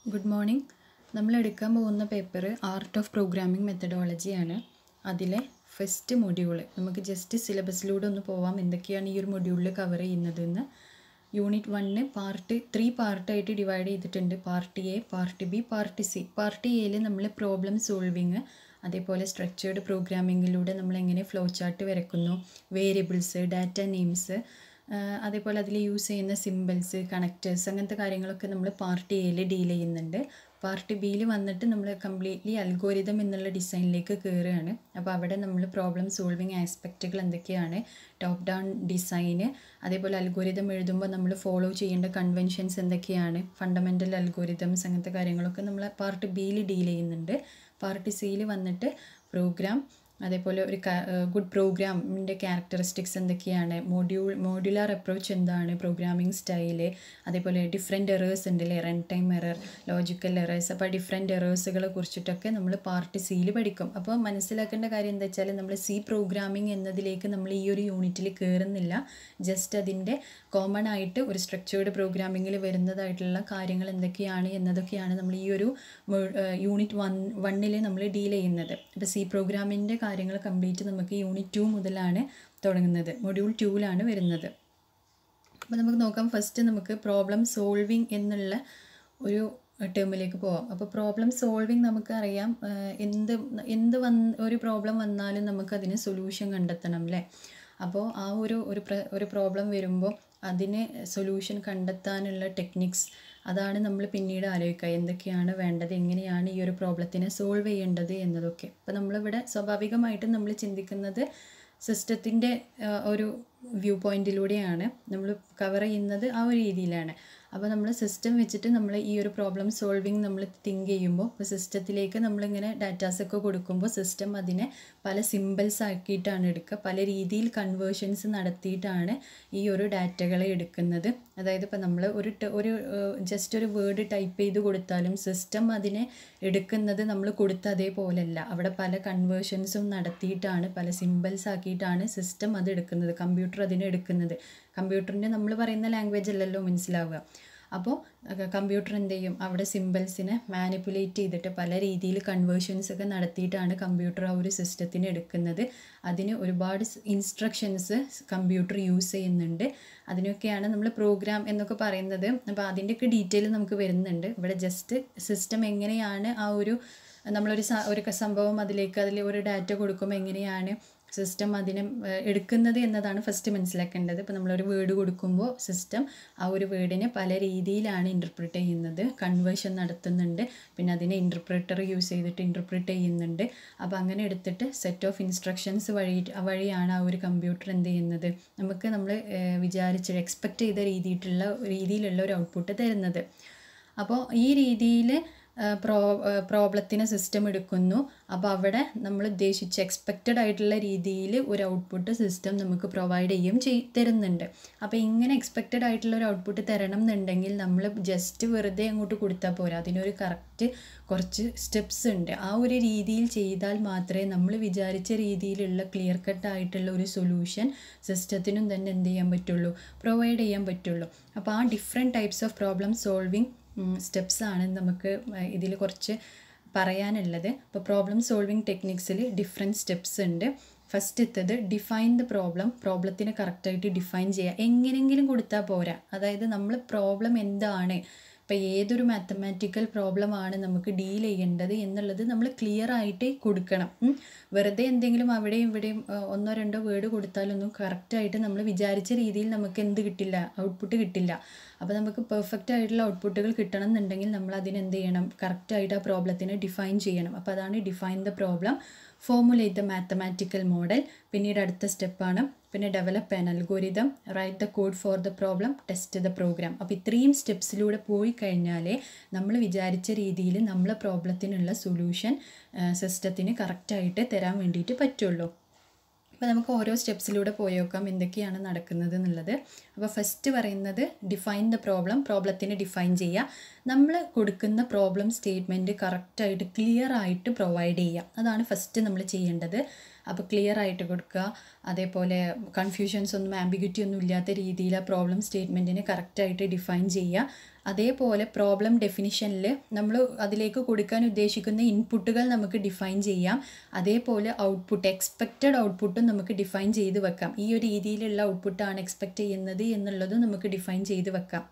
Good morning. നമ്മൾ എടുക്കാൻ പോകുന്ന പേപ്പർ ആർട്ട് ഓഫ് പ്രോഗ്രാമിംഗ് മെത്തഡോളജിയാണ്. അതിലെ ഫസ്റ്റ് മൊഡ്യൂൾ നമുക്ക് ജസ്റ്റ് സിലബസിലൂടെ ഒന്ന് പോവാം. എന്തൊക്കെയാണ് ഈ ഒരു മൊഡ്യൂളിൽ കവർ ചെയ്യുന്നതെന്ന്. യൂണിറ്റ് 1 പാർട്ട് 3 പാർട്ടായിട്ട് ഡിവൈഡ് ചെയ്തിട്ടുണ്ട്. Part A, part B, part C. Part എയിൽ നമ്മൾ പ്രോബ്ലം സോൾവിങ്, അതേപോലെ സ്ട്രക്ചേർഡ് പ്രോഗ്രാമിങ്ങിലൂടെ നമ്മൾ എങ്ങനെ ഫ്ലോ ചാർട്ട് വരയ്ക്കുന്നു, വേരിയബിൾസ്, ഡാറ്റ നെയിംസ്, അതേപോലെ അതിൽ യൂസ് ചെയ്യുന്ന സിമ്പിൾസ്, കണക്റ്റേഴ്സ്, അങ്ങനത്തെ കാര്യങ്ങളൊക്കെ നമ്മൾ പാർട്ട് എയിൽ ഡീൽ ചെയ്യുന്നുണ്ട്. പാർട്ട് ബിയിൽ വന്നിട്ട് നമ്മൾ കംപ്ലീറ്റ്ലി അൽഗോരിതം എന്നുള്ള ഡിസൈനിലേക്ക് കയറുകയാണ്. അപ്പോൾ അവിടെ നമ്മൾ പ്രോബ്ലം സോൾവിങ് ആസ്പെക്റ്റുകൾ എന്തൊക്കെയാണ്, ടോപ്പ് ഡൗൺ ഡിസൈന്, അതേപോലെ അൽഗോരിതം എഴുതുമ്പോൾ നമ്മൾ ഫോളോ ചെയ്യേണ്ട കൺവെൻഷൻസ് എന്തൊക്കെയാണ്, ഫണ്ടമെൻ്റൽ അൽഗോരിതംസ്, അങ്ങനത്തെ കാര്യങ്ങളൊക്കെ നമ്മൾ പാർട്ട് ബിയിൽ ഡീൽ ചെയ്യുന്നുണ്ട്. പാർട്ട് സിയിൽ വന്നിട്ട് പ്രോഗ്രാം, അതേപോലെ ഒരു ഗുഡ് പ്രോഗ്രാമിൻ്റെ ക്യാരക്ടറിസ്റ്റിക്സ് എന്തൊക്കെയാണ്, മോഡ്യുലാർ അപ്രോച്ച് എന്താണ്, പ്രോഗ്രാമിംഗ് സ്റ്റൈല്, അതേപോലെ ഡിഫറെൻറ്റ് എറേഴ്സ് ഉണ്ടല്ലേ, run time error, logical errors. അപ്പോൾ ഡിഫറെൻറ്റ് എറേഴ്സുകളെ കുറിച്ചിട്ടൊക്കെ നമ്മൾ പാർട്ട് സിയിൽ പഠിക്കും. അപ്പോൾ മനസ്സിലാക്കേണ്ട കാര്യം എന്താ വെച്ചാൽ നമ്മൾ സി പ്രോഗ്രാമിംഗ് എന്നതിലേക്ക് നമ്മൾ ഈ ഒരു യൂണിറ്റിൽ കയറുന്നില്ല. ജസ്റ്റ് അതിൻ്റെ കോമൺ ആയിട്ട് ഒരു സ്ട്രക്ചേർഡ് പ്രോഗ്രാമിങ്ങിൽ വരുന്നതായിട്ടുള്ള കാര്യങ്ങൾ എന്തൊക്കെയാണ് എന്നതൊക്കെയാണ് നമ്മൾ ഈ ഒരു യൂണിറ്റ് 1 നമ്മൾ ഡീൽ ചെയ്യുന്നത്. ഇപ്പോൾ സി പ്രോഗ്രാമിൻ്റെ കാര്യങ്ങൾ കംപ്ലീറ്റ് നമുക്ക് യൂണിറ്റ് 2 മുതലാണ് തുടങ്ങുന്നത്, മൊഡ്യൂൾ 2ലാണ് വരുന്നത്. അപ്പോൾ നമുക്ക് നോക്കാം. ഫസ്റ്റ് നമുക്ക് പ്രോബ്ലം സോൾവിങ് എന്നുള്ള ഒരു ടേമിലേക്ക് പോവാം. അപ്പോൾ പ്രോബ്ലം സോൾവിങ് നമുക്കറിയാം, ഒരു പ്രോബ്ലം വന്നാലും നമുക്കതിന് സൊല്യൂഷൻ കണ്ടെത്തണം അല്ലേ. അപ്പോൾ ആ ഒരു പ്രോബ്ലം വരുമ്പോൾ അതിന് സൊല്യൂഷൻ കണ്ടെത്താനുള്ള ടെക്നിക്സ്, അതാണ് നമ്മൾ പിന്നീട് ആലോചിക്കുക, എന്തൊക്കെയാണ് വേണ്ടത്, എങ്ങനെയാണ് ഈ ഒരു പ്രോബ്ലത്തിനെ സോൾവ് ചെയ്യേണ്ടത് എന്നതൊക്കെ. അപ്പോൾ നമ്മളിവിടെ സ്വാഭാവികമായിട്ടും നമ്മൾ ചിന്തിക്കുന്നത് സിസ്റ്റത്തിൻ്റെ ഒരു വ്യൂ പോയിൻറ്റിലൂടെയാണ് നമ്മൾ കവർ ചെയ്യുന്നത്, ആ ഒരു രീതിയിലാണ്. അപ്പോൾ നമ്മൾ സിസ്റ്റം വെച്ചിട്ട് നമ്മൾ ഈ ഒരു പ്രോബ്ലം സോൾവിങ് നമ്മൾ തിങ്ക് ചെയ്യുമ്പോൾ, ഇപ്പോൾ സിസ്റ്റത്തിലേക്ക് നമ്മളിങ്ങനെ ഡാറ്റാസൊക്കെ കൊടുക്കുമ്പോൾ സിസ്റ്റം അതിനെ പല സിമ്പിൾസ് ആക്കിയിട്ടാണ് എടുക്കുക, പല രീതിയിൽ കൺവേർഷൻസ് നടത്തിയിട്ടാണ് ഈ ഒരു ഡാറ്റകളെ എടുക്കുന്നത്. അതായത് ഇപ്പോൾ നമ്മൾ ജസ്റ്റ് ഒരു വേർഡ് ടൈപ്പ് ചെയ്ത് കൊടുത്താലും സിസ്റ്റം അതിനെ എടുക്കുന്നത് നമ്മൾ കൊടുത്ത അതേപോലെയല്ല. അവിടെ പല കൺവേർഷൻസും നടത്തിയിട്ടാണ്, പല സിമ്പിൾസ് ആക്കിയിട്ടാണ് സിസ്റ്റം അത് എടുക്കുന്നത്, കമ്പ്യൂട്ടർ അതിനെ എടുക്കുന്നത്. കമ്പ്യൂട്ടറിൻ്റെ നമ്മൾ പറയുന്ന ലാംഗ്വേജ് അല്ലല്ലോ മനസ്സിലാവുക. അപ്പോൾ കമ്പ്യൂട്ടർ എന്ത് ചെയ്യും, അവിടെ സിമ്പിൾസിനെ മാനിപ്പുലേറ്റ് ചെയ്തിട്ട് പല രീതിയിൽ കൺവേർഷൻസ് ഒക്കെ നടത്തിയിട്ടാണ് കമ്പ്യൂട്ടർ ആ ഒരു സിസ്റ്റത്തിന് എടുക്കുന്നത്. അതിന് ഒരുപാട് ഇൻസ്ട്രക്ഷൻസ് കമ്പ്യൂട്ടർ യൂസ് ചെയ്യുന്നുണ്ട്. അതിനൊക്കെയാണ് നമ്മൾ പ്രോഗ്രാം എന്നൊക്കെ പറയുന്നത്. അപ്പോൾ അതിൻ്റെയൊക്കെ ഡീറ്റെയിൽ നമുക്ക് വരുന്നുണ്ട്. ഇവിടെ ജസ്റ്റ് സിസ്റ്റം എങ്ങനെയാണ് നമ്മളൊരു സംഭവം അതിൽ ഒരു ഡാറ്റ കൊടുക്കുമ്പോൾ എങ്ങനെയാണ് സിസ്റ്റം അതിനെ എടുക്കുന്നത് എന്നതാണ് ഫസ്റ്റ് മനസ്സിലാക്കേണ്ടത്. ഇപ്പോൾ നമ്മളൊരു വേർഡ് കൊടുക്കുമ്പോൾ സിസ്റ്റം ആ ഒരു വേർഡിനെ പല രീതിയിലാണ് ഇൻ്റർപ്രിറ്റ് ചെയ്യുന്നത്, കൺവേർഷൻ നടത്തുന്നുണ്ട്, പിന്നെ അതിനെ ഇൻ്റർപ്രിറ്റർ യൂസ് ചെയ്തിട്ട് ഇൻ്റർപ്രിറ്റ് ചെയ്യുന്നുണ്ട്. അപ്പോൾ അങ്ങനെ എടുത്തിട്ട് സെറ്റ് ഓഫ് ഇൻസ്ട്രക്ഷൻസ് വഴിയാണ് ആ ഒരു കമ്പ്യൂട്ടർ എന്ത് ചെയ്യുന്നത്, നമുക്ക് നമ്മൾ എക്സ്പെക്റ്റ് ചെയ്ത രീതിയിലുള്ള ഒരു ഔട്ട്പുട്ട് തരുന്നത്. അപ്പോൾ ഈ രീതിയിൽ പ്രോബ്ലത്തിന് സിസ്റ്റം എടുക്കുന്നു. അപ്പോൾ അവിടെ നമ്മൾ ഉദ്ദേശിച്ച എക്സ്പെക്റ്റഡ് ആയിട്ടുള്ള രീതിയിൽ ഒരു ഔട്ട്പുട്ട് സിസ്റ്റം നമുക്ക് പ്രൊവൈഡ് തരുന്നുണ്ട്. അപ്പോൾ ഇങ്ങനെ എക്സ്പെക്റ്റഡ് ആയിട്ടുള്ള ഒരു ഔട്ട്പുട്ട് തരണം എന്നുണ്ടെങ്കിൽ നമ്മൾ ജസ്റ്റ് വെറുതെ അങ്ങോട്ട് കൊടുത്താൽ പോരാ, അതിനൊരു കുറച്ച് സ്റ്റെപ്സ് ഉണ്ട്. ആ ഒരു രീതിയിൽ ചെയ്താൽ മാത്രമേ നമ്മൾ വിചാരിച്ച രീതിയിലുള്ള ക്ലിയർ കട്ട് ആയിട്ടുള്ള ഒരു സൊല്യൂഷൻ സിസ്റ്റത്തിനും തന്നെ എന്ത് ചെയ്യാൻ പറ്റുള്ളൂ, പ്രൊവൈഡ് ചെയ്യാൻ പറ്റുള്ളൂ. അപ്പോൾ ആ different types of problem solving സ്റ്റെപ്സാണ് നമുക്ക് ഇതിൽ കുറച്ച് പറയാനുള്ളത്. ഇപ്പോൾ പ്രോബ്ലം സോൾവിങ് ടെക്നിക്സിൽ ഡിഫറെൻറ്റ് സ്റ്റെപ്സ് ഉണ്ട്. ഫസ്റ്റത്തത് ഡിഫൈൻ ദ പ്രോബ്ലത്തിന് കറക്റ്റായിട്ട് ഡിഫൈൻ ചെയ്യുക. എങ്ങനെയെങ്കിലും കൊടുത്താൽ പോരാ. അതായത് നമ്മൾ പ്രോബ്ലം എന്താണ്, ഇപ്പോൾ ഏതൊരു മാത്തമാറ്റിക്കൽ പ്രോബ്ലമാണ് നമുക്ക് ഡീൽ ചെയ്യേണ്ടത് എന്നുള്ളത് നമ്മൾ ക്ലിയർ ആയിട്ട് കൊടുക്കണം. വെറുതെ എന്തെങ്കിലും അവിടെയും ഇവിടെയും ഒന്നോ രണ്ടോ വേർഡ് കൊടുത്താലൊന്നും കറക്റ്റായിട്ട് നമ്മൾ വിചാരിച്ച രീതിയിൽ നമുക്ക് ഔട്ട്പുട്ട് കിട്ടില്ല. അപ്പോൾ നമുക്ക് പെർഫെക്റ്റ് ആയിട്ടുള്ള ഔട്ട്പുട്ടുകൾ കിട്ടണം എന്നുണ്ടെങ്കിൽ നമ്മൾ അതിനെന്ത് ചെയ്യണം, കറക്റ്റായിട്ട് ആ പ്രോബ്ലത്തിനെ ഡിഫൈൻ ചെയ്യണം. അപ്പോൾ അതാണ് define the problem, formulate the mathematical model. പിന്നീട് അടുത്ത സ്റ്റെപ്പാണ് പിന്നെ develop an algorithm, write the code for the problem, test the program. അപ്പോൾ ഇത്രയും സ്റ്റെപ്സിലൂടെ പോയി കഴിഞ്ഞാലേ നമ്മൾ വിചാരിച്ച രീതിയിൽ നമ്മളെ പ്രോബ്ലത്തിനുള്ള സൊല്യൂഷൻ സിസ്റ്റത്തിന് കറക്റ്റായിട്ട് തരാൻ വേണ്ടിയിട്ട് പറ്റുള്ളൂ. അപ്പോൾ നമുക്ക് ഓരോ സ്റ്റെപ്സിലൂടെ പോയി നോക്കാം എന്തൊക്കെയാണ് നടക്കുന്നത് എന്നുള്ളത്. അപ്പോൾ ഫസ്റ്റ് പറയുന്നത് ഡിഫൈൻ ദ പ്രോബ്ലത്തിനെ ഡിഫൈൻ ചെയ്യുക. നമ്മൾ കൊടുക്കുന്ന പ്രോബ്ലം സ്റ്റേറ്റ്മെൻറ്റ് കറക്റ്റായിട്ട് ക്ലിയർ ആയിട്ട് പ്രൊവൈഡ് ചെയ്യുക. അതാണ് ഫസ്റ്റ് നമ്മൾ ചെയ്യേണ്ടത്. അപ്പോൾ ക്ലിയർ ആയിട്ട് കൊടുക്കുക. അതേപോലെ കൺഫ്യൂഷൻസ് ഒന്നും ആംബിഗ്യൂറ്റി ഒന്നും ഇല്ലാത്ത രീതിയിൽ ആ പ്രോബ്ലം സ്റ്റേറ്റ്മെൻറ്റിനെ കറക്റ്റായിട്ട് ഡിഫൈൻ ചെയ്യുക. അതേപോലെ പ്രോബ്ലം ഡെഫിനിഷനിൽ നമ്മൾ അതിലേക്ക് കൊടുക്കാൻ ഉദ്ദേശിക്കുന്ന ഇൻപുട്ടുകൾ നമുക്ക് ഡിഫൈൻ ചെയ്യാം. അതേപോലെ ഔട്ട്പുട്ട്, എക്സ്പെക്റ്റഡ് ഔട്ട്പുട്ടും നമുക്ക് ഡിഫൈൻ ചെയ്ത് വെക്കാം. ഈ ഒരു രീതിയിലുള്ള ഔട്ട്പുട്ടാണ് എക്സ്പെക്റ്റ് ചെയ്യുന്നത് എന്നുള്ളതും നമുക്ക് ഡിഫൈൻ ചെയ്ത് വെക്കാം.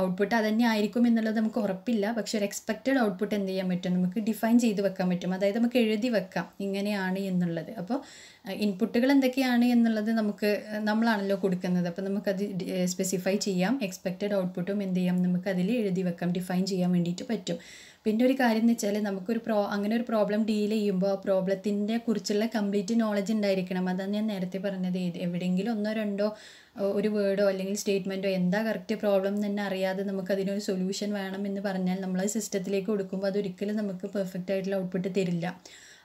ഔട്ട്പുട്ട് അതുതന്നെ ആയിരിക്കും എന്നുള്ളത് നമുക്ക് ഉറപ്പില്ല, പക്ഷെ ഒരു എക്സ്പെക്റ്റഡ് ഔട്ട്പുട്ട് എന്ത് ചെയ്യാൻ പറ്റും, നമുക്ക് ഡിഫൈൻ ചെയ്ത് വെക്കാൻ പറ്റും. അതായത് നമുക്ക് എഴുതി വെക്കാം ഇങ്ങനെയാണ് എന്നുള്ളത്. അപ്പോൾ ഇൻപുട്ടുകൾ എന്തൊക്കെയാണ് എന്നുള്ളത് നമ്മളാണല്ലോ കൊടുക്കുന്നത്. അപ്പോൾ നമുക്കത് സ്പെസിഫൈ ചെയ്യാം. എക്സ്പെക്റ്റഡ് ഔട്ട്പുട്ടും എന്ത് ചെയ്യാം, നമുക്കതിൽ എഴുതി വെക്കാം, ഡിഫൈൻ ചെയ്യാൻ വേണ്ടിയിട്ട് പറ്റും. പിന്നെ ഒരു കാര്യം എന്ന് വെച്ചാൽ നമുക്കൊരു അങ്ങനെ ഒരു പ്രോബ്ലം ഡീൽ ചെയ്യുമ്പോൾ ആ പ്രോബ്ലത്തിൻ്റെ കുറിച്ചുള്ള കംപ്ലീറ്റ് നോളജ് ഉണ്ടായിരിക്കണം. അതാണ് ഞാൻ നേരത്തെ പറഞ്ഞത്. എവിടെയെങ്കിലും ഒന്നോ രണ്ടോ ഒരു വേർഡോ അല്ലെങ്കിൽ സ്റ്റേറ്റ്മെൻറ്റോ എന്താ കറക്റ്റ് പ്രോബ്ലം തന്നെ അറിയാതെ നമുക്കതിനൊരു സൊല്യൂഷൻ വേണം എന്ന് പറഞ്ഞാൽ നമ്മളത് സിസ്റ്റത്തിലേക്ക് കൊടുക്കുമ്പോൾ അതൊരിക്കലും നമുക്ക് പെർഫെക്റ്റ് ആയിട്ടുള്ള ഔട്ട്പുട്ട് തരില്ല.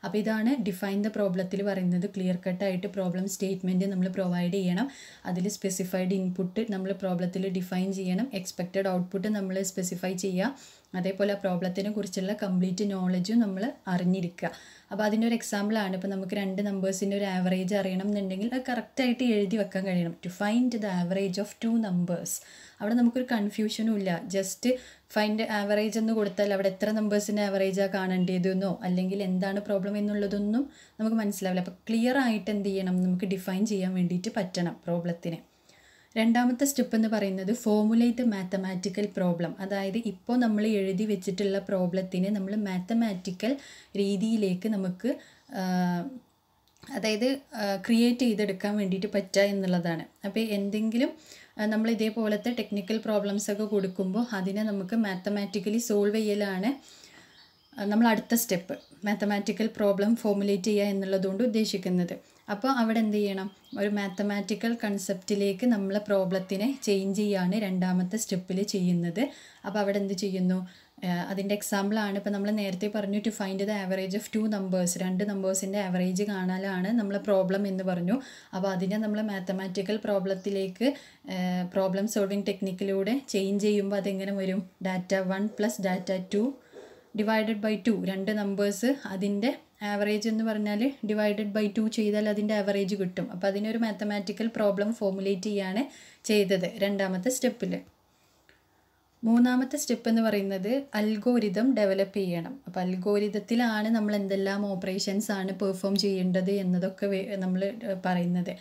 അപ്പോൾ ഇതാണ് ഡിഫൈൻ ദ പ്രോബ്ലത്തിൽ പറയുന്നത്. ക്ലിയർ കട്ടായിട്ട് പ്രോബ്ലം സ്റ്റേറ്റ്മെൻറ്റ് നമ്മൾ പ്രൊവൈഡ് ചെയ്യണം. അതിൽ സ്പെസിഫൈഡ് ഇൻപുട്ട് നമ്മൾ പ്രോബ്ലത്തിൽ ഡിഫൈൻ ചെയ്യണം. എക്സ്പെക്റ്റഡ് ഔട്ട്പുട്ട് നമ്മൾ സ്പെസിഫൈ ചെയ്യുക. അതേപോലെ ആ പ്രോബ്ലത്തിനെ കുറിച്ചുള്ള കംപ്ലീറ്റ് നോളജും നമ്മൾ അറിഞ്ഞിരിക്കുക. അപ്പോൾ അതിൻ്റെ ഒരു എക്സാമ്പിളാണ്, ഇപ്പോൾ നമുക്ക് 2 നമ്പേഴ്സിൻ്റെ ഒരു ആവറേജ് അറിയണം എന്നുണ്ടെങ്കിൽ അത് കറക്റ്റായിട്ട് എഴുതി വെക്കാൻ കഴിയണം. To find the average of 2 numbers. അവിടെ നമുക്കൊരു കൺഫ്യൂഷനും ഇല്ല. ജസ്റ്റ് ഫൈൻഡ് ആവറേജ് എന്ന് കൊടുത്താൽ അവിടെ എത്ര നമ്പേഴ്സിൻ്റെ ആവറേജാണ് കാണേണ്ടതെന്നോ അല്ലെങ്കിൽ എന്താണ് പ്രോബ്ലം എന്നുള്ളതൊന്നും നമുക്ക് മനസ്സിലാവില്ല. അപ്പോൾ ക്ലിയർ ആയിട്ട് എന്ത് ചെയ്യണം, നമുക്ക് ഡിഫൈൻ ചെയ്യാൻ വേണ്ടിയിട്ട് പറ്റണം പ്രോബ്ലത്തിനെ. രണ്ടാമത്തെ സ്റ്റെപ്പ് എന്ന് പറയുന്നത് ഫോർമുലേറ്റ് മാത്തമാറ്റിക്കൽ പ്രോബ്ലം. അതായത് ഇപ്പോൾ നമ്മൾ എഴുതി വെച്ചിട്ടുള്ള പ്രോബ്ലത്തിനെ നമ്മൾ മാത്തമാറ്റിക്കൽ രീതിയിലേക്ക് നമുക്ക് അതായത് ക്രിയേറ്റ് ചെയ്തെടുക്കാൻ വേണ്ടിയിട്ട് പറ്റുക എന്നുള്ളതാണ്. അപ്പോൾ എന്തെങ്കിലും നമ്മൾ ഇതേപോലത്തെ ടെക്നിക്കൽ പ്രോബ്ലംസൊക്കെ കൊടുക്കുമ്പോൾ അതിനെ നമുക്ക് മാത്തമാറ്റിക്കലി സോൾവ് ചെയ്യലാണ് നമ്മൾ അടുത്ത സ്റ്റെപ്പ്. മാത്തമാറ്റിക്കൽ പ്രോബ്ലം ഫോർമുലേറ്റ് ചെയ്യുക എന്നുള്ളതുകൊണ്ട് ഉദ്ദേശിക്കുന്നത്. അപ്പോൾ അവിടെ എന്ത് ചെയ്യണം, ഒരു മാത്തമാറ്റിക്കൽ കൺസെപ്റ്റിലേക്ക് നമ്മൾ പ്രോബ്ലത്തിനെ ചേഞ്ച് ചെയ്യാണ് രണ്ടാമത്തെ സ്റ്റെപ്പിൽ ചെയ്യുന്നത്. അപ്പോൾ അവിടെ എന്ത് ചെയ്യുന്നു, അതിൻ്റെ എക്സാമ്പിളാണ് ഇപ്പോൾ നമ്മൾ നേരത്തെ പറഞ്ഞു to find the average of 2 numbers. 2 നമ്പേഴ്സിൻ്റെ ആവറേജ് കാണാനാണ് നമ്മൾ പ്രോബ്ലം എന്ന് പറഞ്ഞു. അപ്പോൾ അതിനെ നമ്മൾ മാത്തമാറ്റിക്കൽ പ്രോബ്ലത്തിലേക്ക് പ്രോബ്ലം സോൾവിങ് ടെക്നിക്കിലൂടെ ചേഞ്ച് ചെയ്യുമ്പോൾ അതെങ്ങനെ വരും, data 1 + data 2 divided by 2. 2 numbers അതിൻ്റെ ആവറേജ് എന്ന് പറഞ്ഞാൽ ഡിവൈഡഡ് ബൈ 2 ചെയ്താൽ അതിൻ്റെ ആവറേജ് കിട്ടും. അപ്പോൾ അതിനൊരു മാത്തമാറ്റിക്കൽ പ്രോബ്ലം ഫോർമുലേറ്റ് ചെയ്യാണ് ചെയ്തത് രണ്ടാമത്തെ സ്റ്റെപ്പിൽ. മൂന്നാമത്തെ സ്റ്റെപ്പ് എന്ന് പറയുന്നത് അൽഗോരിതം ഡെവലപ്പ് ചെയ്യണം. അപ്പോൾ അൽഗോരിതത്തിലാണ് നമ്മൾ എന്തെല്ലാം ഓപ്പറേഷൻസ് ആണ് പെർഫോം ചെയ്യേണ്ടത് എന്നതൊക്കെ നമ്മൾ പറയുന്നത്.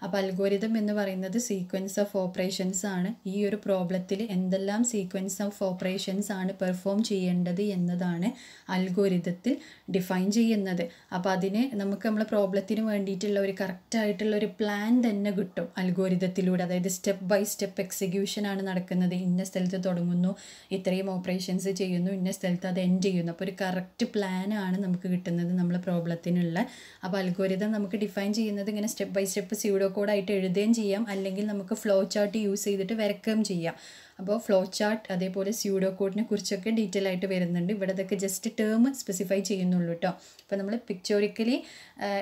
അപ്പോൾ അൽഗോരിതം എന്ന് പറയുന്നത് സീക്വൻസ് ഓഫ് ഓപ്പറേഷൻസ് ആണ്. ഈ ഒരു പ്രോബ്ലത്തിൽ എന്തെല്ലാം സീക്വൻസ് ഓഫ് ഓപ്പറേഷൻസ് ആണ് പെർഫോം ചെയ്യേണ്ടത് എന്നതാണ് അൽഗോരിതത്തിൽ ഡിഫൈൻ ചെയ്യുന്നത്. അപ്പോൾ അതിന് നമുക്ക് നമ്മളെ പ്രോബ്ലത്തിന് വേണ്ടിയിട്ടുള്ള ഒരു കറക്റ്റായിട്ടുള്ള ഒരു പ്ലാൻ തന്നെ കിട്ടും അൽഗോരിതത്തിലൂടെ. അതായത് സ്റ്റെപ്പ് ബൈ സ്റ്റെപ്പ് എക്സിക്യൂഷനാണ് നടക്കുന്നത്. ഇന്ന സ്ഥലത്ത് തുടങ്ങുന്നു, ഇത്രയും ഓപ്പറേഷൻസ് ചെയ്യുന്നു, ഇന്ന സ്ഥലത്ത് അത് എൻഡ് ചെയ്യുന്നു. അപ്പോൾ ഒരു കറക്റ്റ് പ്ലാനാണ് നമുക്ക് കിട്ടുന്നത് നമ്മളെ പ്രോബ്ലത്തിനുള്ള. അപ്പോൾ അൽഗോരിതം നമുക്ക് ഡിഫൈൻ ചെയ്യുന്നത് ഇങ്ങനെ സ്റ്റെപ്പ് ബൈ സ്റ്റെപ്പ് സ്യൂഡോ കോഡായിട്ട് എഴുതുകയും ചെയ്യാം, അല്ലെങ്കിൽ നമുക്ക് ഫ്ലോ ചാർട്ട് യൂസ് ചെയ്തിട്ട് വരയ്ക്കുകയും ചെയ്യാം. അപ്പോൾ ഫ്ലോ ചാർട്ട് അതേപോലെ സ്യൂഡോ കോഡിനെ കുറിച്ചൊക്കെ ഡീറ്റെയിൽ ആയിട്ട് വരുന്നുണ്ട്. ഇവിടെ ഇതൊക്കെ ജസ്റ്റ് ടേം സ്പെസിഫൈ ചെയ്യുന്നുള്ളൂ കേട്ടോ. അപ്പോൾ നമ്മൾ പിക്ചോറിക്കലി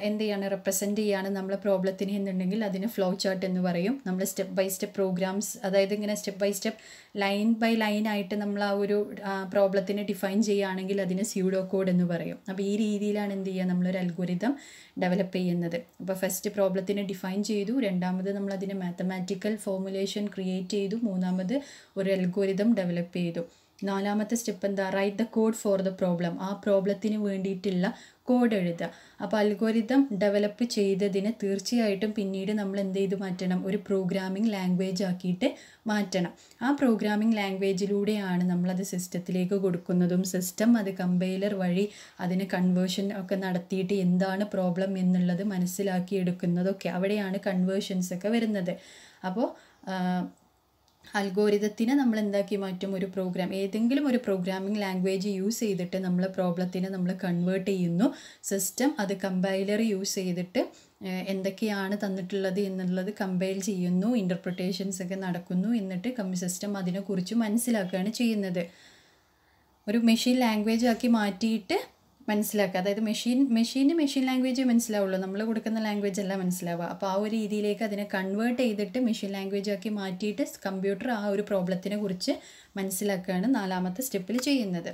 എന്ത് ചെയ്യാണ്, റെപ്രസെൻറ്റ് ചെയ്യാണ് നമ്മളെ പ്രോബ്ലത്തിന് എന്നുണ്ടെങ്കിൽ അതിന് ഫ്ലോ ചാർട്ട് എന്ന് പറയും. നമ്മൾ സ്റ്റെപ്പ് ബൈ സ്റ്റെപ്പ് പ്രോഗ്രാംസ്, അതായത് ഇങ്ങനെ step by step line by line ആയിട്ട് നമ്മൾ ആ ഒരു പ്രോബ്ലത്തിനെ ഡിഫൈൻ ചെയ്യുകയാണെങ്കിൽ അതിന് സ്യൂഡോ കോഡ് എന്ന് പറയും. അപ്പോൾ ഈ രീതിയിലാണ് എന്ത് ചെയ്യുക, നമ്മളൊരു അൽഗോരിതം ഡെവലപ്പ് ചെയ്യുന്നത്. അപ്പോൾ ഫസ്റ്റ് പ്രോബ്ലത്തിനെ ഡിഫൈൻ ചെയ്തു, രണ്ടാമത് നമ്മൾ അതിന് മാത്തമാറ്റിക്കൽ ഫോർമുലേഷൻ ക്രിയേറ്റ് ചെയ്തു, മൂന്നാമത് ഒരു അൽഗോരിതം ഡെവലപ്പ് ചെയ്തു. നാലാമത്തെ സ്റ്റെപ്പ് എന്താ, right the code for the problem. ആ പ്രോബ്ലത്തിന് വേണ്ടിയിട്ടുള്ള കോഡ് എഴുതുക. അപ്പോൾ അൽഗോരിതം ഡെവലപ്പ് ചെയ്തതിനെ തീർച്ചയായിട്ടും പിന്നീട് നമ്മൾ എന്ത് ചെയ്ത് മാറ്റണം, ഒരു പ്രോഗ്രാമിംഗ് ലാംഗ്വേജ് ആക്കിയിട്ട് മാറ്റണം. ആ പ്രോഗ്രാമിംഗ് ലാംഗ്വേജിലൂടെയാണ് നമ്മളത് സിസ്റ്റത്തിലേക്ക് കൊടുക്കുന്നതും സിസ്റ്റം അത് കമ്പൈലർ വഴി അതിന് കൺവേർഷൻ ഒക്കെ നടത്തിയിട്ട് എന്താണ് പ്രോബ്ലം എന്നുള്ളത് മനസ്സിലാക്കി എടുക്കുന്നതൊക്കെ. അവിടെയാണ് കൺവേർഷൻസ് ഒക്കെ വരുന്നത്. അപ്പോൾ അൽഗോരിതത്തിനെ നമ്മൾ എന്താക്കി മാറ്റും, ഒരു പ്രോഗ്രാം, ഏതെങ്കിലും ഒരു പ്രോഗ്രാമിംഗ് ലാംഗ്വേജ് യൂസ് ചെയ്തിട്ട് നമ്മൾ പ്രോബ്ലത്തിനെ നമ്മൾ കൺവേർട്ട് ചെയ്യുന്നു. സിസ്റ്റം അത് കമ്പൈലർ യൂസ് ചെയ്തിട്ട് എന്തൊക്കെയാണ് തന്നിട്ടുള്ളത് എന്നുള്ളത് കമ്പൈൽ ചെയ്യുന്നു, ഇൻ്റർപ്രിട്ടേഷൻസ് ഒക്കെ നടക്കുന്നു, എന്നിട്ട് സിസ്റ്റം അതിനെക്കുറിച്ച് മനസ്സിലാക്കുകയാണ് ചെയ്യുന്നത്. ഒരു മെഷീൻ ലാംഗ്വേജ് ആക്കി മാറ്റിയിട്ട് മനസ്സിലാക്കുക. അതായത് മെഷീൻ ലാംഗ്വേജ് മനസ്സിലാവുള്ളൂ, നമ്മൾ കൊടുക്കുന്ന ലാംഗ്വേജ് അല്ല മനസ്സിലാവുക. അപ്പോൾ ആ ഒരു രീതിയിലേക്ക് അതിനെ കൺവേർട്ട് ചെയ്തിട്ട് മെഷീൻ ലാംഗ്വേജ് ആക്കി മാറ്റിയിട്ട് കമ്പ്യൂട്ടർ ആ ഒരു പ്രോബ്ലത്തിനെ കുറിച്ച് മനസ്സിലാക്കുകയാണ് 4ാമത്തെ സ്റ്റെപ്പിൽ ചെയ്യുന്നത്.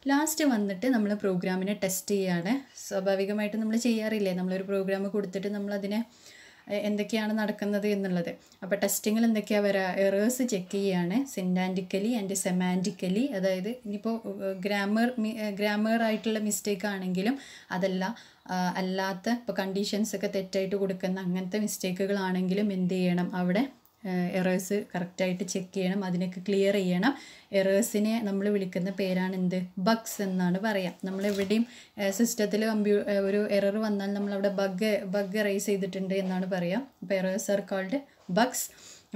ലാസ്റ്റ് വന്നിട്ട് നമ്മൾ പ്രോഗ്രാമിനെ ടെസ്റ്റ് ചെയ്യുകയാണ്. സ്വാഭാവികമായിട്ട് നമ്മൾ ചെയ്യാറില്ലേ, നമ്മളൊരു പ്രോഗ്രാം കൊടുത്തിട്ട് നമ്മളതിനെ എന്തൊക്കെയാണ് നടക്കുന്നത് എന്നുള്ളത്. അപ്പോൾ ടെസ്റ്റിങ്ങിൽ എന്തൊക്കെയാണ് വരിക, എറേഴ്സ് ചെക്ക് ചെയ്യുകയാണ് സിൻറ്റാൻറ്റിക്കലി ആൻഡ് സെമാൻറ്റിക്കലി. അതായത് ഇനിയിപ്പോൾ ഗ്രാമർ ആയിട്ടുള്ള മിസ്റ്റേക്ക് ആണെങ്കിലും അതല്ല അല്ലാത്ത ഇപ്പോൾ കണ്ടീഷൻസൊക്കെ തെറ്റായിട്ട് കൊടുക്കുന്ന അങ്ങനത്തെ മിസ്റ്റേക്കുകളാണെങ്കിലും എന്ത് ചെയ്യണം, അവിടെ എറേഴ്സ് കറക്റ്റായിട്ട് ചെക്ക് ചെയ്യണം, അതിനൊക്കെ ക്ലിയർ ചെയ്യണം. എറേഴ്സിനെ നമ്മൾ വിളിക്കുന്ന പേരാണ് എന്ത്, ബഗ്സ് എന്നാണ് പറയാം. നമ്മളെവിടെയും സിസ്റ്റത്തിൽ ഒരു എറർ വന്നാൽ നമ്മളവിടെ ബഗ് റൈസ് ചെയ്തിട്ടുണ്ട് എന്നാണ് പറയാം. അപ്പോൾ എറേഴ്സ് ആർ കോൾഡ് ബഗ്സ്.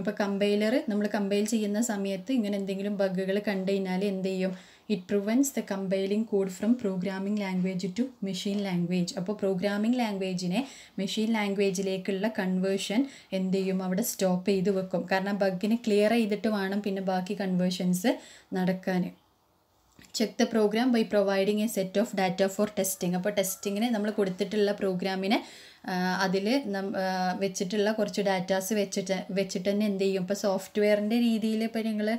അപ്പോൾ നമ്മൾ കമ്പൈൽ ചെയ്യുന്ന സമയത്ത് ഇങ്ങനെ എന്തെങ്കിലും ബഗ്ഗുകൾ കണ്ടു കഴിഞ്ഞാൽ എന്ത് ചെയ്യും, it prevents the compiling code from programming language to machine language. അപ്പോൾ പ്രോഗ്രാമിംഗ് ലാംഗ്വേജിനെ മെഷീൻ ലാംഗ്വേജിലേക്കുള്ള കൺവേർഷൻ എന്ത് ചെയ്യും, അവിടെ സ്റ്റോപ്പ് ചെയ്ത് വെക്കും. കാരണം ബഗ്ഗിനെ ക്ലിയർ ചെയ്തിട്ട് വേണം പിന്നെ ബാക്കി കൺവേർഷൻസ് നടക്കാൻ. Check the program by providing a set of data for testing. അപ്പോൾ ടെസ്റ്റിങ്ങിന് നമ്മൾ കൊടുത്തിട്ടുള്ള പ്രോഗ്രാമിനെ അതിൽ വെച്ചിട്ടുള്ള കുറച്ച് ഡാറ്റാസ് വെച്ചിട്ട് തന്നെ എന്ത് ചെയ്യും, ഇപ്പോൾ സോഫ്റ്റ്വെയറിൻ്റെ രീതിയിൽ ഇപ്പോൾ നിങ്ങൾ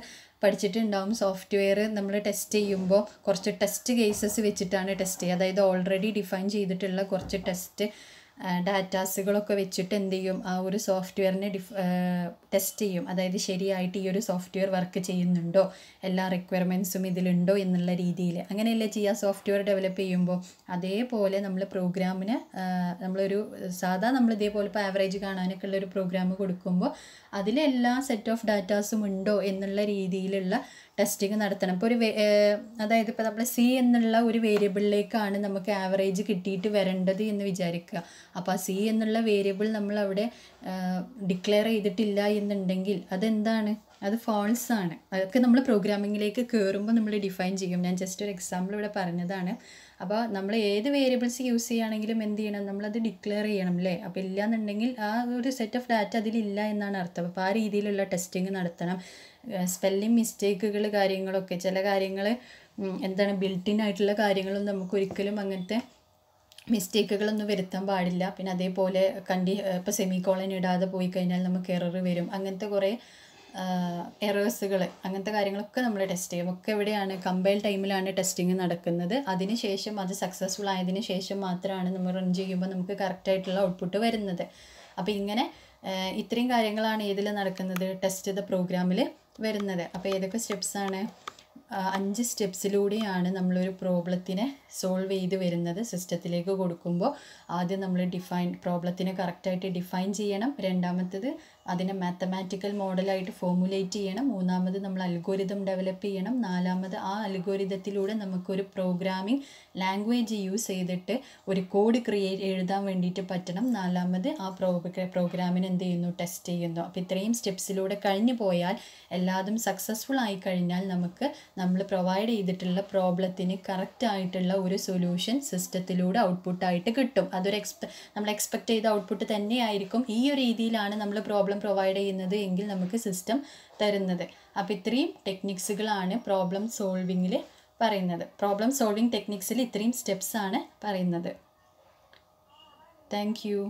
പഠിച്ചിട്ടുണ്ടാവും. സോഫ്റ്റ്വെയർ നമ്മൾ ടെസ്റ്റ് ചെയ്യുമ്പോൾ കുറച്ച് ടെസ്റ്റ് കേസസ് വെച്ചിട്ടാണ് ടെസ്റ്റ് ചെയ്യുക. അതായത് ഓൾറെഡി ഡിഫൈൻ ചെയ്തിട്ടുള്ള കുറച്ച് ടെസ്റ്റ് ഡാറ്റാസുകളൊക്കെ വെച്ചിട്ട് എന്ത് ചെയ്യും, ആ ഒരു സോഫ്റ്റ്വെയറിനെ ടെസ്റ്റ് ചെയ്യും. അതായത് ശരിയായിട്ട് ഈ ഒരു സോഫ്റ്റ്വെയർ വർക്ക് ചെയ്യുന്നുണ്ടോ, എല്ലാ റിക്വയർമെൻറ്റ്സും ഇതിലുണ്ടോ എന്നുള്ള രീതിയിൽ. അങ്ങനെയല്ലേ ചെയ്യുക സോഫ്റ്റ്വെയർ ഡെവലപ്പ് ചെയ്യുമ്പോൾ. അതേപോലെ നമ്മൾ പ്രോഗ്രാമിന് നമ്മൾ ഇതേപോലെ ഇപ്പോൾ ആവറേജ് കാണാനൊക്കെ ഉള്ളൊരു പ്രോഗ്രാം കൊടുക്കുമ്പോൾ അതിലെല്ലാ സെറ്റ് ഓഫ് ഡാറ്റാസും ഉണ്ടോ എന്നുള്ള രീതിയിലുള്ള ടെസ്റ്റിങ് നടത്തണം. ഇപ്പോൾ അതായത് ഇപ്പോൾ നമ്മൾ സി എന്നുള്ള ഒരു വേരിയബിളിലേക്കാണ് നമുക്ക് ആവറേജ് കിട്ടിയിട്ട് വരേണ്ടത് എന്ന് വിചാരിക്കുക. അപ്പോൾ ആ സി എന്നുള്ള വേരിയബിൾ നമ്മളവിടെ ഡിക്ലെയർ ചെയ്തിട്ടില്ല എന്നുണ്ടെങ്കിൽ അതെന്താണ്, അത് ഫാൾസ് ആണ്. അതൊക്കെ നമ്മൾ പ്രോഗ്രാമിങ്ങിലേക്ക് കയറുമ്പോൾ നമ്മൾ ഡിഫൈൻ ചെയ്യും. ഞാൻ ജസ്റ്റ് ഒരു എക്സാമ്പിൾ ഇവിടെ പറഞ്ഞതാണ്. അപ്പോൾ നമ്മൾ ഏത് വേരിയബിൾസ് യൂസ് ചെയ്യുകയാണെങ്കിലും എന്ത് ചെയ്യണം, നമ്മളത് ഡിക്ലെയർ ചെയ്യണം അല്ലേ. അപ്പോൾ ഇല്ല എന്നുണ്ടെങ്കിൽ ആ ഒരു സെറ്റ് ഓഫ് ഡാറ്റ അതിലില്ല എന്നാണ് അർത്ഥം. അപ്പോൾ ആ രീതിയിലുള്ള ടെസ്റ്റിങ് നടത്തണം. സ്പെല്ലിംഗ് മിസ്റ്റേക്കുകൾ കാര്യങ്ങളൊക്കെ ചില കാര്യങ്ങൾ എന്താണ് ബിൽട്ടിൻ ആയിട്ടുള്ള കാര്യങ്ങളൊന്നും നമുക്കൊരിക്കലും അങ്ങനത്തെ മിസ്റ്റേക്കുകളൊന്നും വരുത്താൻ പാടില്ല. പിന്നെ അതേപോലെ ഇപ്പോൾ സെമിക്കോളൻ ഇടാതെ പോയി കഴിഞ്ഞാൽ നമുക്ക് എറർ വരും. അങ്ങനത്തെ കുറേ എറേഴ്സുകൾ അങ്ങനത്തെ കാര്യങ്ങളൊക്കെ നമ്മൾ ടെസ്റ്റ് ചെയ്യും. ഒക്കെ എവിടെയാണ്, കമ്പൈൽ ടൈമിലാണ് ടെസ്റ്റിങ് നടക്കുന്നത്. അതിനുശേഷം അത് സക്സസ്ഫുൾ ആയതിനു ശേഷം മാത്രമാണ് നമ്മൾ റൺ ചെയ്യുമ്പോൾ നമുക്ക് കറക്റ്റായിട്ടുള്ള ഔട്ട്പുട്ട് വരുന്നത്. അപ്പോൾ ഇങ്ങനെ ഇത്രയും കാര്യങ്ങളാണ് ഇതിൽ നടക്കുന്നത്, ടെസ്റ്റ് ദ പ്രോഗ്രാമിൽ വരുന്നത്. അപ്പോൾ ഏതൊക്കെ സ്റ്റെപ്സാണ്, 5 സ്റ്റെപ്സിലൂടെയാണ് നമ്മളൊരു പ്രോബ്ലത്തിനെ സോൾവ് ചെയ്ത് വരുന്നത് സിസ്റ്റത്തിലേക്ക് കൊടുക്കുമ്പോൾ. ആദ്യം നമ്മൾ പ്രോബ്ലത്തിനെ കറക്റ്റായിട്ട് ഡിഫൈൻ ചെയ്യണം. രണ്ടാമത്തേത് അതിനെ മാത്തമാറ്റിക്കൽ മോഡലായിട്ട് ഫോർമുലേറ്റ് ചെയ്യണം. മൂന്നാമത് നമ്മൾ അൽഗോരിതം ഡെവലപ്പ് ചെയ്യണം. നാലാമത് ആ അൽഗോരിതത്തിലൂടെ നമുക്കൊരു പ്രോഗ്രാമിംഗ് ലാംഗ്വേജ് യൂസ് ചെയ്തിട്ട് ഒരു കോഡ് എഴുതാൻ വേണ്ടിയിട്ട് പറ്റണം. നാലാമത് ആ പ്രോഗ്രാമിനെ എന്ത് ചെയ്യുന്നു, ടെസ്റ്റ് ചെയ്യുന്നു. അപ്പോൾ ഇത്രയും സ്റ്റെപ്സിലൂടെ കഴിഞ്ഞു പോയാൽ എല്ലാതും സക്സസ്ഫുൾ ആയി കഴിഞ്ഞാൽ നമുക്ക് നമ്മൾ പ്രൊവൈഡ് ചെയ്തിട്ടുള്ള പ്രോബ്ലത്തിന് കറക്റ്റായിട്ടുള്ള ഒരു സൊല്യൂഷൻ സിസ്റ്റത്തിലൂടെ ഔട്ട്പുട്ടായിട്ട് കിട്ടും. അതൊരു നമ്മൾ എക്സ്പെക്റ്റ് ചെയ്ത ഔട്ട്പുട്ട് തന്നെയായിരിക്കും. ഈ ഒരു രീതിയിലാണ് നമ്മൾ പ്രോബ്ലം പ്രൊവൈഡ് ചെയ്യുന്നത് എങ്കിൽ നമുക്ക് സിസ്റ്റം തരുന്നത്. അപ്പോൾ ഇത്രയും ടെക്നിക്സുകളാണ് പ്രോബ്ലം സോൾവിങ്ങിൽ പറയുന്നത്. പ്രോബ്ലം സോൾവിങ് ടെക്നിക്സിൽ ഇത്രയും സ്റ്റെപ്സാണ് പറയുന്നത്. Thank you.